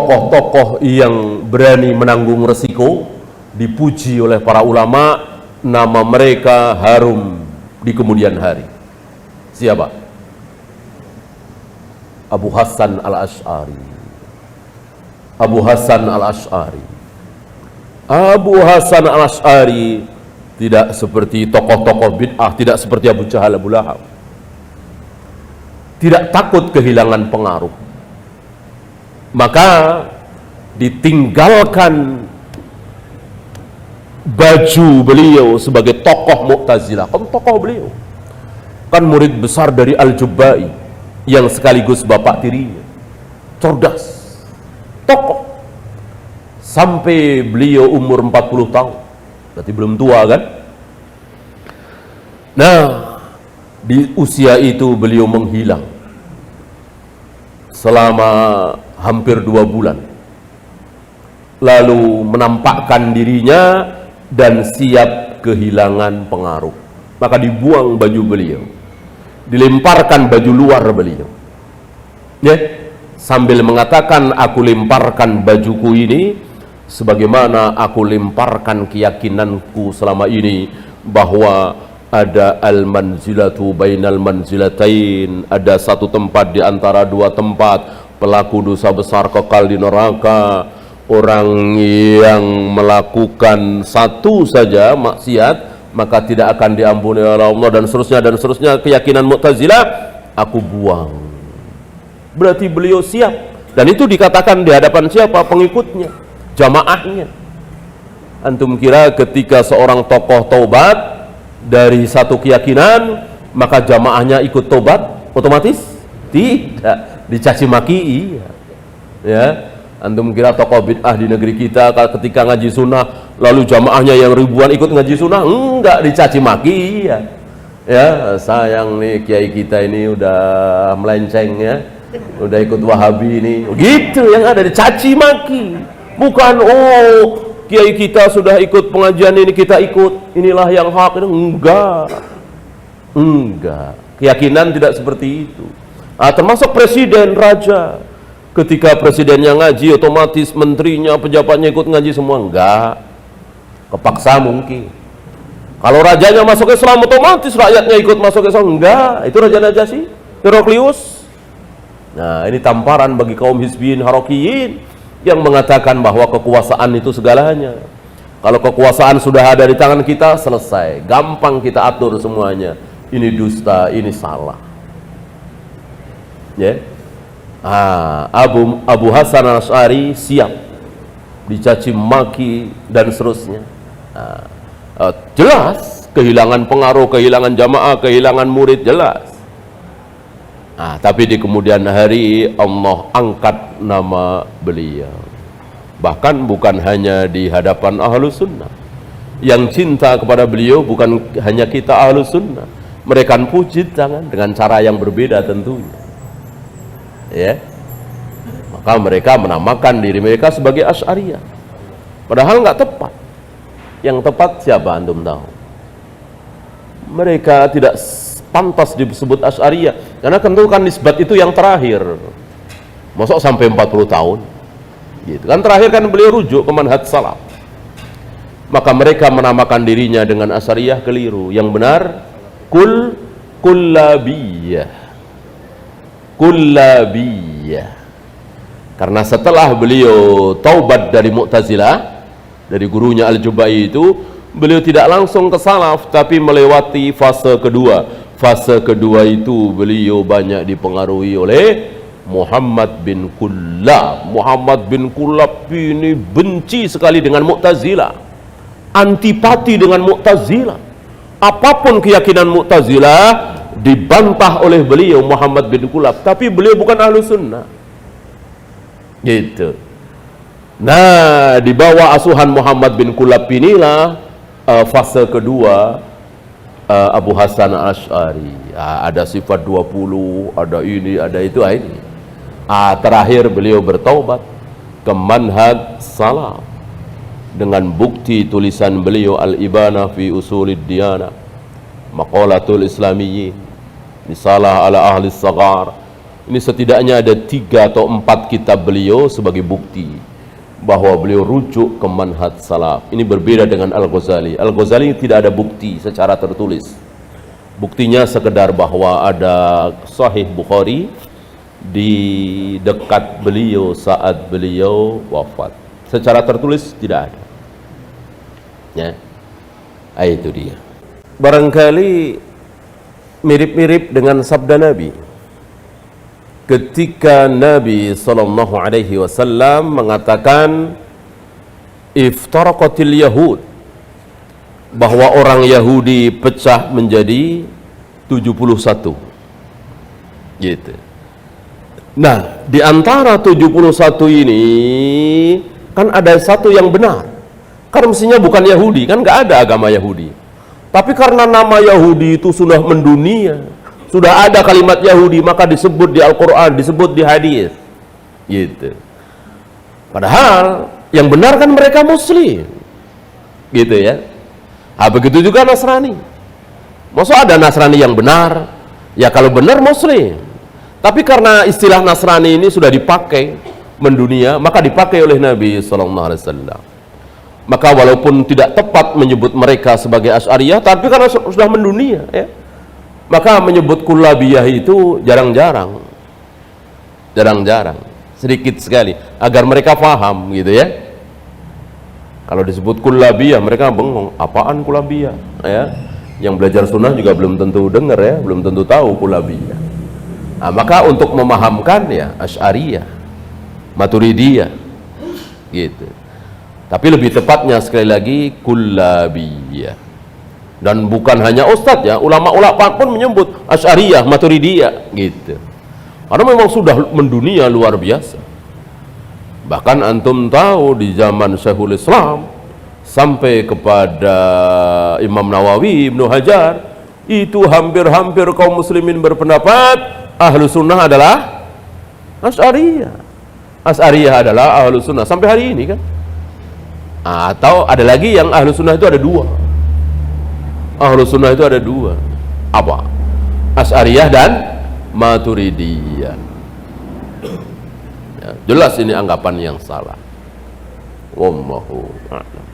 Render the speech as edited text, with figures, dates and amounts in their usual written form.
tokoh-tokoh yang berani menanggung resiko, dipuji oleh para ulama, nama mereka harum di kemudian hari. Siapa? Abu Hasan al-Asy'ari. Abu Hasan al-Asy'ari. Abu Hasan al-Asy'ari tidak seperti tokoh-tokoh bid'ah, tidak seperti Abu Jahal, Abu Lahab. Tidak takut kehilangan pengaruh. Maka ditinggalkan baju beliau sebagai tokoh Mu'tazilah. Kan tokoh beliau, kan murid besar dari Al-Jubba'i yang sekaligus bapak tirinya, cerdas, tokoh, sampai beliau umur 40 tahun, berarti belum tua kan. Nah, di usia itu beliau menghilang selama hampir 2 bulan, lalu menampakkan dirinya dan siap kehilangan pengaruh. Maka dibuang baju beliau, dilemparkan baju luar beliau, ya, sambil mengatakan, aku lemparkan bajuku ini sebagaimana aku lemparkan keyakinanku selama ini, bahwa ada al-manzilatu bainal manzilatain, ada satu tempat di antara 2 tempat. Pelaku dosa besar kekal di neraka, orang yang melakukan satu saja maksiat maka tidak akan diampuni oleh Allah, dan seterusnya. Keyakinan Mu'tazilah aku buang. Berarti beliau siap, dan itu dikatakan di hadapan siapa? Pengikutnya, jamaahnya. Antum kira ketika seorang tokoh taubat dari satu keyakinan maka jamaahnya ikut tobat otomatis? Tidak, dicaci maki. Iya, ya. Antum kira tokoh bid'ah di negeri kita ketika ngaji sunnah lalu jamaahnya yang ribuan ikut ngaji sunnah? Enggak, dicaci maki. Iya, ya, sayang nih kiai kita ini udah melenceng, ya, udah ikut Wahabi ini, gitu. Yang ada dicaci maki, bukan oh kiai kita sudah ikut pengajian ini kita ikut, inilah yang hak. Enggak, keyakinan tidak seperti itu. Termasuk presiden, raja, ketika presidennya ngaji otomatis menterinya, pejabatnya ikut ngaji semua? Enggak, kepaksa mungkin. Kalau rajanya masuk Islam otomatis rakyatnya ikut masuk Islam? Enggak, itu Raja Najasyi, Heraklius. Nah, ini tamparan bagi kaum hizbiyin harokiyin yang mengatakan bahwa kekuasaan itu segalanya. Kalau kekuasaan sudah ada di tangan kita, selesai, gampang kita atur semuanya. Ini dusta, ini salah, ya. Abu Hasan al-Asy'ari siap dicaci maki dan seterusnya. Jelas kehilangan pengaruh, kehilangan jamaah, kehilangan murid, jelas. Tapi di kemudian hari Allah angkat nama beliau, bahkan bukan hanya di hadapan Ahlus Sunnah. Yang cinta kepada beliau bukan hanya kita Ahlus Sunnah, mereka puji tangan dengan cara yang berbeda tentunya, ya. Maka mereka menamakan diri mereka sebagai Asy'ariyah, padahal nggak tepat. Yang tepat siapa antum tahu? Mereka tidak pantas disebut Asy'ariyah, karena tentukan nisbat itu yang terakhir. Masuk sampai 40 tahun gitu kan, terakhir kan beliau rujuk ke manhaj salaf. Maka mereka menamakan dirinya dengan Asy'ariyah, keliru. Yang benar kullabiyah. Karena setelah beliau taubat dari Mu'tazilah, dari gurunya Al-Jubba'i itu, beliau tidak langsung ke salaf, tapi melewati fase kedua. Fase kedua itu beliau banyak dipengaruhi oleh Muhammad bin Kullab. Muhammad bin Kullab ini benci sekali dengan Mu'tazilah, antipati dengan Mu'tazilah. Apapun keyakinan Mu'tazilah dibantah oleh beliau, Muhammad bin Kullab. Tapi beliau bukan Ahlus Sunnah, gitu. Nah, di bawah asuhan Muhammad bin Kullab inilah fase kedua Abu Hasan al-Asy'ari. Ada sifat 20, ada ini, ada itu, ini. Terakhir beliau bertaubat ke manhaj salaf dengan bukti tulisan beliau Al-Ibanah fi Usulid Diyanah, Maqalatul Islamiyyin, Risalah ala Ahli Saghar, Ini setidaknya ada 3 atau 4 kitab beliau sebagai bukti bahwa beliau rujuk ke manhaj salaf. Ini berbeda dengan Al-Ghazali. Al-Ghazali tidak ada bukti secara tertulis. Buktinya sekedar bahwa ada Sahih Bukhari di dekat beliau saat beliau wafat. Secara tertulis tidak ada. Ya, itu dia. Barangkali mirip-mirip dengan sabda Nabi ketika Nabi SAW mengatakan iftaraqatil yahud, bahwa orang Yahudi pecah menjadi 71 gitu. Nah, di antara 71 ini kan ada satu yang benar, karena mestinya bukan Yahudi, kan nggak ada agama Yahudi, tapi karena nama Yahudi itu sudah mendunia, sudah ada kalimat Yahudi, maka disebut di Al-Quran, disebut di hadis gitu. Padahal yang benar kan mereka Muslim gitu ya. Begitu juga Nasrani. Masa ada Nasrani yang benar? Ya kalau benar Muslim. Tapi karena istilah Nasrani ini sudah dipakai mendunia, maka dipakai oleh Nabi SAW. Maka walaupun tidak tepat menyebut mereka sebagai Asy'ariyah, tapi karena sudah mendunia ya, maka menyebut kullabiyah itu jarang-jarang, sedikit sekali, agar mereka paham gitu ya. Kalau disebut kullabiyah mereka bengong, apaan kullabiyah ya? Yang belajar sunnah juga belum tentu dengar ya, belum tentu tahu kullabiyah. Nah, maka untuk memahamkan ya Asy'ariyah, Maturidiyah gitu. Tapi lebih tepatnya sekali lagi kullabiyah. Dan bukan hanya ustadz ya, ulama-ulama pun menyebut Asy'ariyah, Maturidiyah gitu. Karena memang sudah mendunia luar biasa. Bahkan antum tahu di zaman Syekhul Islam sampai kepada Imam Nawawi, Ibnu Hajar, itu hampir-hampir kaum muslimin berpendapat ahlu sunnah adalah Asy'ariyah. Asy'ariyah adalah ahlu sunnah sampai hari ini kan. Atau ada lagi yang ahlu sunnah itu ada 2. Ahlu sunnah itu ada 2. Apa? Asy'ariyah dan Maturidiyah. Ya, jelas ini anggapan yang salah. Wallahu a'lam.